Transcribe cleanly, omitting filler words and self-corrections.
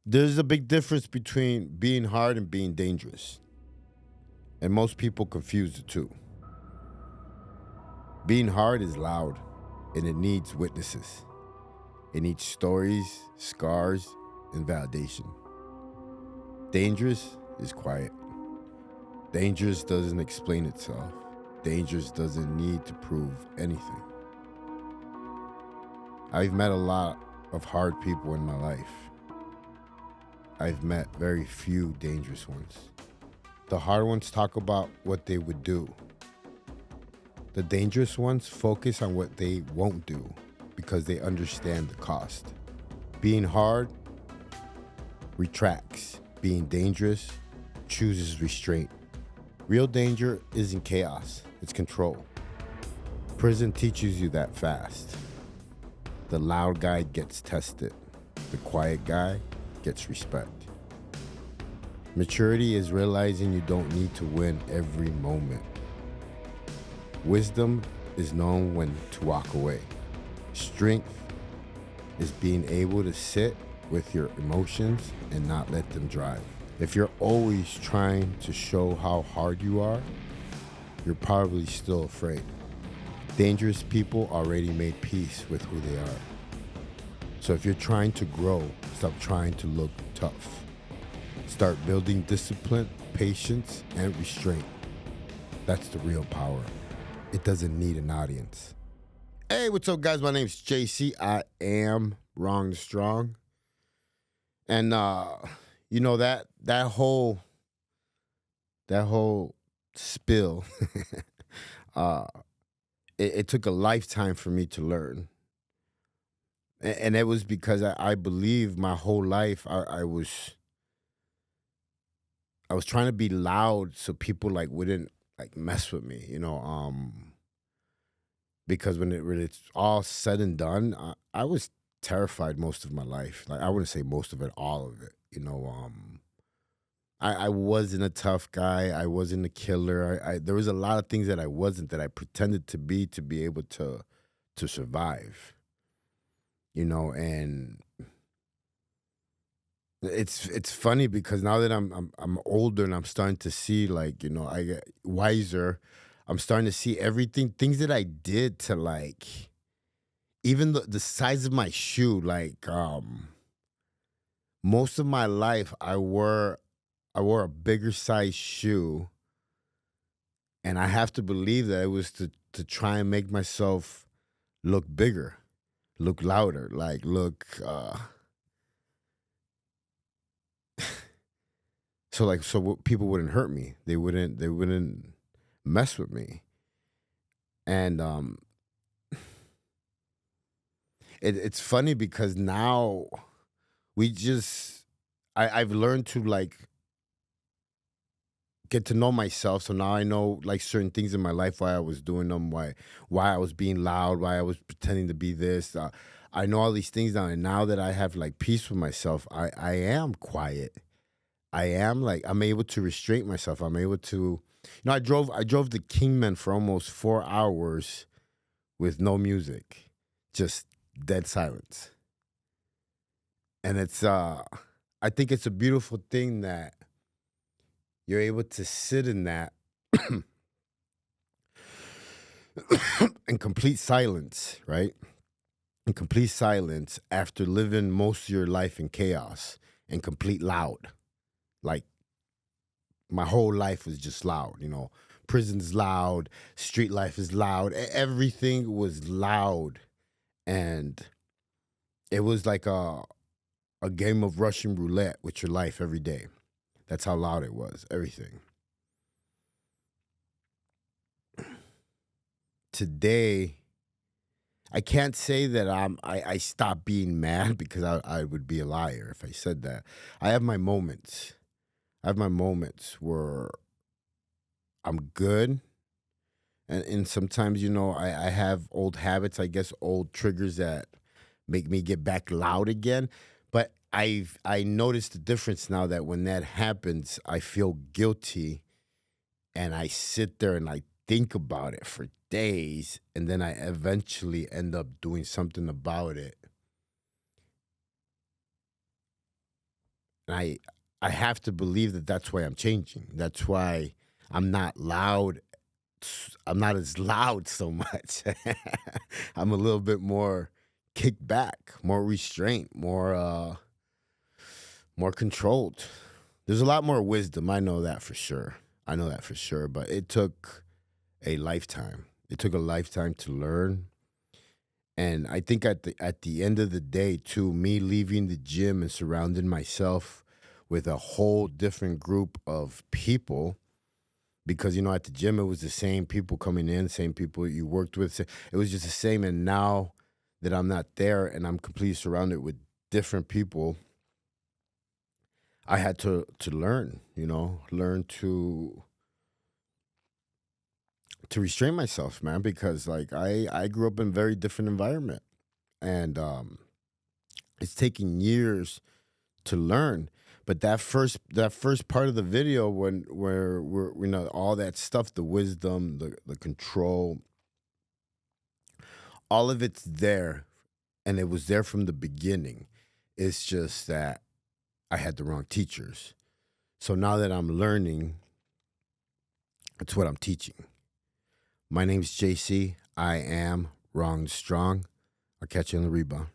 There's a big difference between being hard and being dangerous. And most people confuse the two. Being hard is loud and it needs witnesses. It needs stories, scars, and validation. Dangerous is quiet. Dangerous doesn't explain itself. Dangerous doesn't need to prove anything. I've met a lot of hard people in my life. I've met very few dangerous ones. The hard ones talk about what they would do. The dangerous ones focus on what they won't do because they understand the cost. Being hard retracts. Being dangerous chooses restraint. Real danger isn't chaos, it's control. Prison teaches you that fast. The loud guy gets tested. The quiet guy gets respect. Maturity is realizing you don't need to win every moment. Wisdom is knowing when to walk away. Strength is being able to sit with your emotions and not let them drive. If you're always trying to show how hard you are, you're probably still afraid. Dangerous people already made peace with who they are. So if you're trying to grow, stop trying to look tough. Start building discipline, patience, and restraint. That's the real power. It doesn't need an audience. Hey, what's up, guys? My name's JC. I am Wrong to Strong. And you know that whole spill, uh, it took a lifetime for me to learn. And it was because I believe my whole life I was trying to be loud so people like wouldn't like mess with me, because when it's all said and done, I was terrified most of my life. Like I wouldn't say most of it, all of it. I wasn't a tough guy. I wasn't a killer. There was a lot of things that I wasn't that I pretended to be able to survive. And it's funny because now that I'm older and I'm starting to see like I get wiser. I'm starting to see everything things that I did to like even the size of my shoe. Like most of my life I wore a bigger size shoe, and I have to believe that it was to try and make myself look bigger, look louder, like look so people wouldn't hurt me. They wouldn't mess with me. And it's funny because now we just I've learned to like get to know myself. So now I know like certain things in my life, why I was doing them, why I was being loud, why I was pretending to be this. I know all these things now, and now that I have like peace with myself, I am quiet. I am like I'm able to restrain myself. I'm able to, I drove the Kingman for almost 4 hours with no music, just dead silence. And I think it's a beautiful thing that you're able to sit in that in complete silence, right? In complete silence after living most of your life in chaos and complete loud. Like my whole life was just loud. Prison's loud, street life is loud, everything was loud. And it was like a game of Russian roulette with your life every day. That's how loud it was, everything. Today, I can't say that I stopped being mad because I would be a liar if I said that. I have my moments. I have my moments where I'm good. And sometimes, I have old habits, I guess old triggers that make me get back loud again. But I noticed the difference now that when that happens, I feel guilty and I sit there and I think about it for days, and then I eventually end up doing something about it. And I have to believe that that's why I'm changing. That's why I'm not loud. I'm not as loud so much. I'm a little bit more kicked back, more restraint, more controlled. There's a lot more wisdom. I know that for sure. I know that for sure. But it took a lifetime. It took a lifetime to learn. And I think at the end of the day, too, me leaving the gym and surrounding myself with a whole different group of people, because at the gym it was the same people coming in, same people you worked with. It was just the same. And now that I'm not there and I'm completely surrounded with different people, I had to learn, learn to restrain myself, man, because like I grew up in a very different environment, and it's taking years to learn. But that first part of the video, when where all that stuff, the wisdom, the control, all of it's there, and it was there from the beginning. It's just that I had the wrong teachers. So now that I'm learning, it's what I'm teaching. My name's JC. I am wrong strong. I'll catch you on the rebound.